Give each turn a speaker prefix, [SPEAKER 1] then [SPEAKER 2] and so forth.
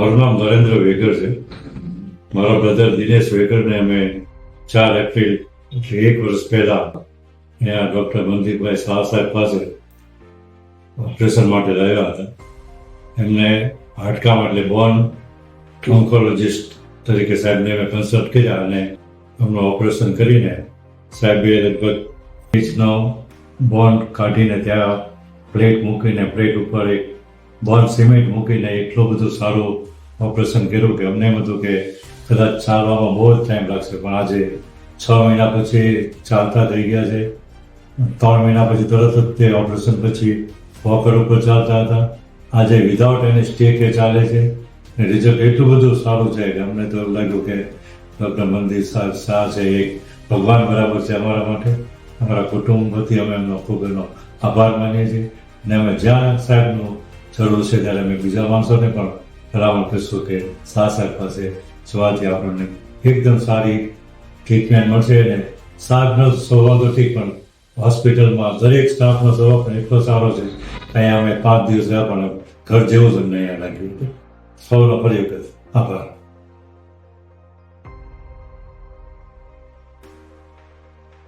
[SPEAKER 1] મારું નામ નરેન્દ્ર વેગર છે. મારા બ્રધર દિનેશ વેગરને અમે 4 એપ્રિલ એટલે 1 વર્ષ પહેલા અહીંયા ડૉક્ટર મનદીપભાઈ શાહ સાહેબ પાસે ઓપરેશન માટે લાવ્યા હતા. એમને હાડકામાં એટલે બોન ઓન્કોલોજિસ્ટ તરીકે સાહેબને અમે કન્સલ્ટ કર્યા અને એમનું ઓપરેશન કરીને સાહેબે લગભગ ઇંચનો બોન કાઢીને ત્યાં પ્લેટ મૂકીને પ્લેટ ઉપર એક બોન સિમેન્ટ મૂકીને એટલું બધું સારું ઓપરેશન કર્યું કે અમને એમ હતું કે કદાચ ચાલવામાં બહુ જ ટાઈમ લાગશે, પણ આજે 6 મહિના પછી ચાલતા થઈ ગયા છે. 3 મહિના પછી તરત જ તે ઓપરેશન પછી વોકર ઉપર ચાલતા હતા. આજે વિધાઉટ એની સ્ટેકે ચાલે છે. રિઝલ્ટ એટલું બધું સારું છે કે અમને તો એવું લાગ્યું કે ડૉક્ટર મનદીપ શાહ છે એક ભગવાન બરાબર છે અમારા માટે. અમારા કુટુંબ વતી અમે એમનો ખૂબ એનો આભાર માનીએ છીએ અને અમે જ્યાં સાહેબનું જરૂર છે ત્યારે અમે બીજા માણસોને પણ ભલામણ કરીશું કે શાહ સાહેબ પાસે જવાથી આપણને એકદમ સારી ટ્રીટમેન્ટ મળશે. અને સાહેબનો સ્વભાવ તો ઠીક, પણ હોસ્પિટલમાં દરેક સ્ટાફનો સ્વભાવ પણ એટલો સારો છે. અહીંયા અમે 5 દિવસ રહ્યા પણ ઘર જેવું જ અમને અહીંયા લાગ્યું. સૌનો ફરી વખત આભાર.